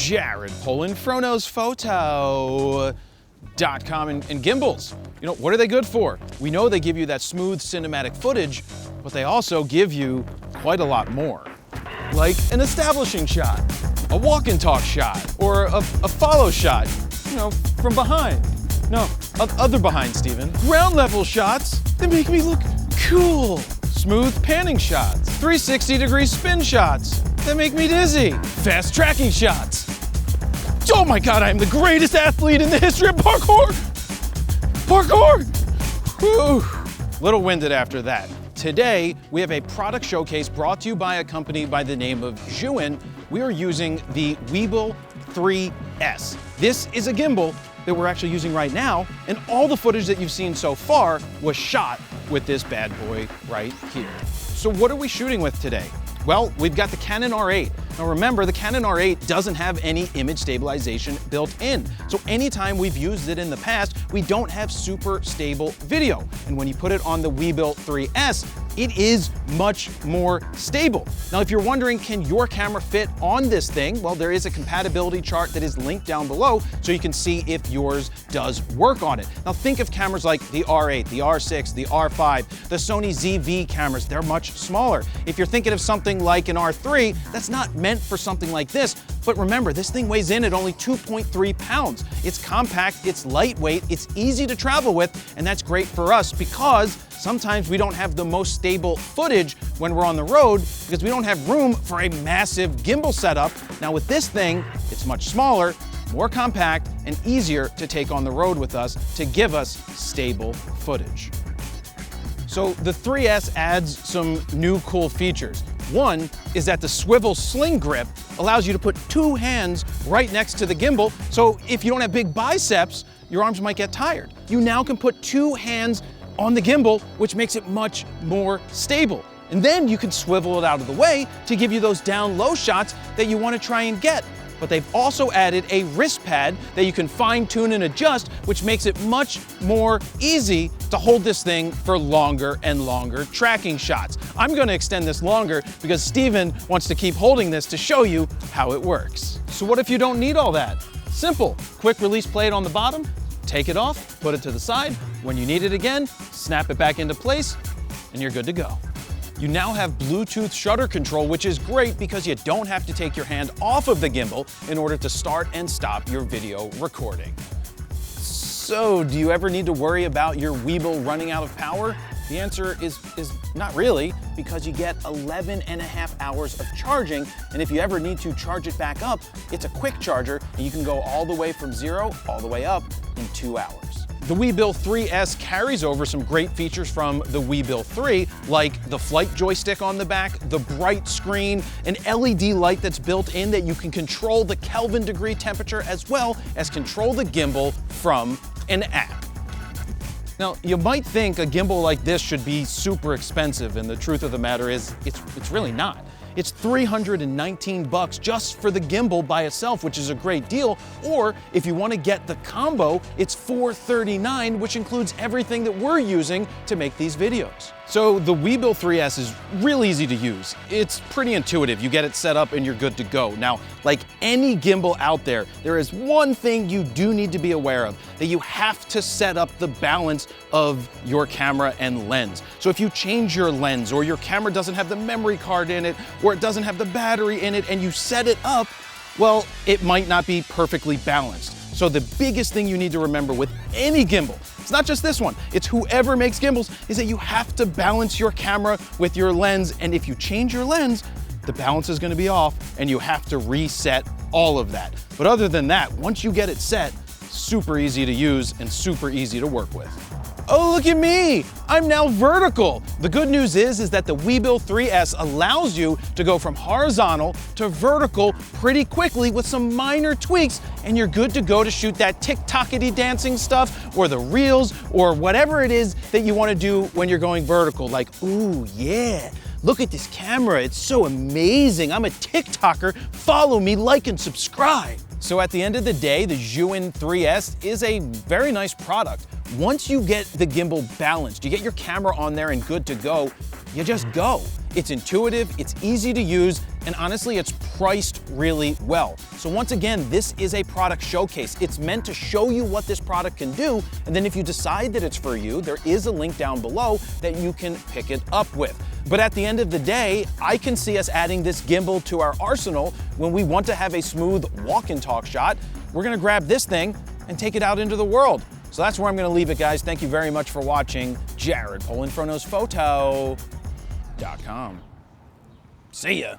Jared Polin, FroKnowsPhoto.com and gimbals. You know, what are they good for? We know they give you that smooth cinematic footage, but they also give you quite a lot more. Like an establishing shot, a walk and talk shot, or a follow shot, you know, from behind. No, other behind, Steven. Ground level shots that make me look cool. Smooth panning shots. 360-degree spin shots that make me dizzy. Fast tracking shots. Oh my God, I am the greatest athlete in the history of parkour! Parkour! Whew. Little winded after that. Today, we have a product showcase brought to you by a company by the name of Zhiyun. We are using the Weebill 3S. This is a gimbal that we're actually using right now, and all the footage that you've seen so far was shot with this bad boy right here. So what are we shooting with today? Well, we've got the Canon R8. Now remember, the Canon R8 doesn't have any image stabilization built in. So anytime we've used it in the past, we don't have super stable video. And when you put it on the Weebill 3S, it is much more stable. Now, if you're wondering, can your camera fit on this thing? Well, there is a compatibility chart that is linked down below so you can see if yours does work on it. Now, think of cameras like the R8, the R6, the R5, the Sony ZV cameras. They're much smaller. If you're thinking of something like an R3, that's not meant for something like this. But remember, this thing weighs in at only 2.3 pounds. It's compact, it's lightweight, it's easy to travel with, and that's great for us because sometimes we don't have the most stable footage when we're on the road because we don't have room for a massive gimbal setup. Now with this thing, it's much smaller, more compact, and easier to take on the road with us to give us stable footage. So the 3S adds some new cool features. One is that the swivel sling grip allows you to put two hands right next to the gimbal, so if you don't have big biceps, your arms might get tired. You now can put two hands on the gimbal, which makes it much more stable. And then you can swivel it out of the way to give you those down-low shots that you want to try and get. But they've also added a wrist pad that you can fine-tune and adjust, which makes it much more easy to hold this thing for longer and longer tracking shots. I'm going to extend this longer because Steven wants to keep holding this to show you how it works. So what if you don't need all that? Simple. Quick release plate on the bottom, take it off, put it to the side. When you need it again, snap it back into place, and you're good to go. You now have Bluetooth shutter control, which is great because you don't have to take your hand off of the gimbal in order to start and stop your video recording. So, do you ever need to worry about your Weebill running out of power? The answer is not really, because you get 11.5 hours of charging, and if you ever need to charge it back up, it's a quick charger, and you can go all the way from 0 all the way up in 2 hours. The Weebill 3S carries over some great features from the Weebill 3, like the flight joystick on the back, the bright screen, an LED light that's built in that you can control the Kelvin degree temperature as well as control the gimbal from an app. Now, you might think a gimbal like this should be super expensive, and the truth of the matter is, it's really not. It's $319 just for the gimbal by itself, which is a great deal. Or if you want to get the combo, it's $439, which includes everything that we're using to make these videos. So the Weebill 3S is real easy to use. It's pretty intuitive. You get it set up and you're good to go. Now, like any gimbal out there, there is one thing you do need to be aware of, that you have to set up the balance of your camera and lens. So if you change your lens, or your camera doesn't have the memory card in it, or it doesn't have the battery in it, and you set it up, well, it might not be perfectly balanced. So the biggest thing you need to remember with any gimbal, it's not just this one, it's whoever makes gimbals, is that you have to balance your camera with your lens, and if you change your lens, the balance is going to be off and you have to reset all of that. But other than that, once you get it set, super easy to use and super easy to work with. Oh, look at me! I'm now vertical. The good news is that the Weebill 3S allows you to go from horizontal to vertical pretty quickly with some minor tweaks, and you're good to go to shoot that TikTok-ity dancing stuff, or the reels, or whatever it is that you want to do when you're going vertical. Like, ooh, yeah, look at this camera, it's so amazing. I'm a TikToker, follow me, like and subscribe. So at the end of the day, the Zhiyun 3S is a very nice product. Once you get the gimbal balanced, you get your camera on there and good to go, you just go. It's intuitive, it's easy to use, and honestly, it's priced really well. So once again, this is a product showcase. It's meant to show you what this product can do, and then if you decide that it's for you, there is a link down below that you can pick it up with. But at the end of the day, I can see us adding this gimbal to our arsenal when we want to have a smooth walk and talk shot. We're gonna grab this thing and take it out into the world. So that's where I'm gonna leave it, guys. Thank you very much for watching. Jared, PolandPhotoPhoto.com. See ya.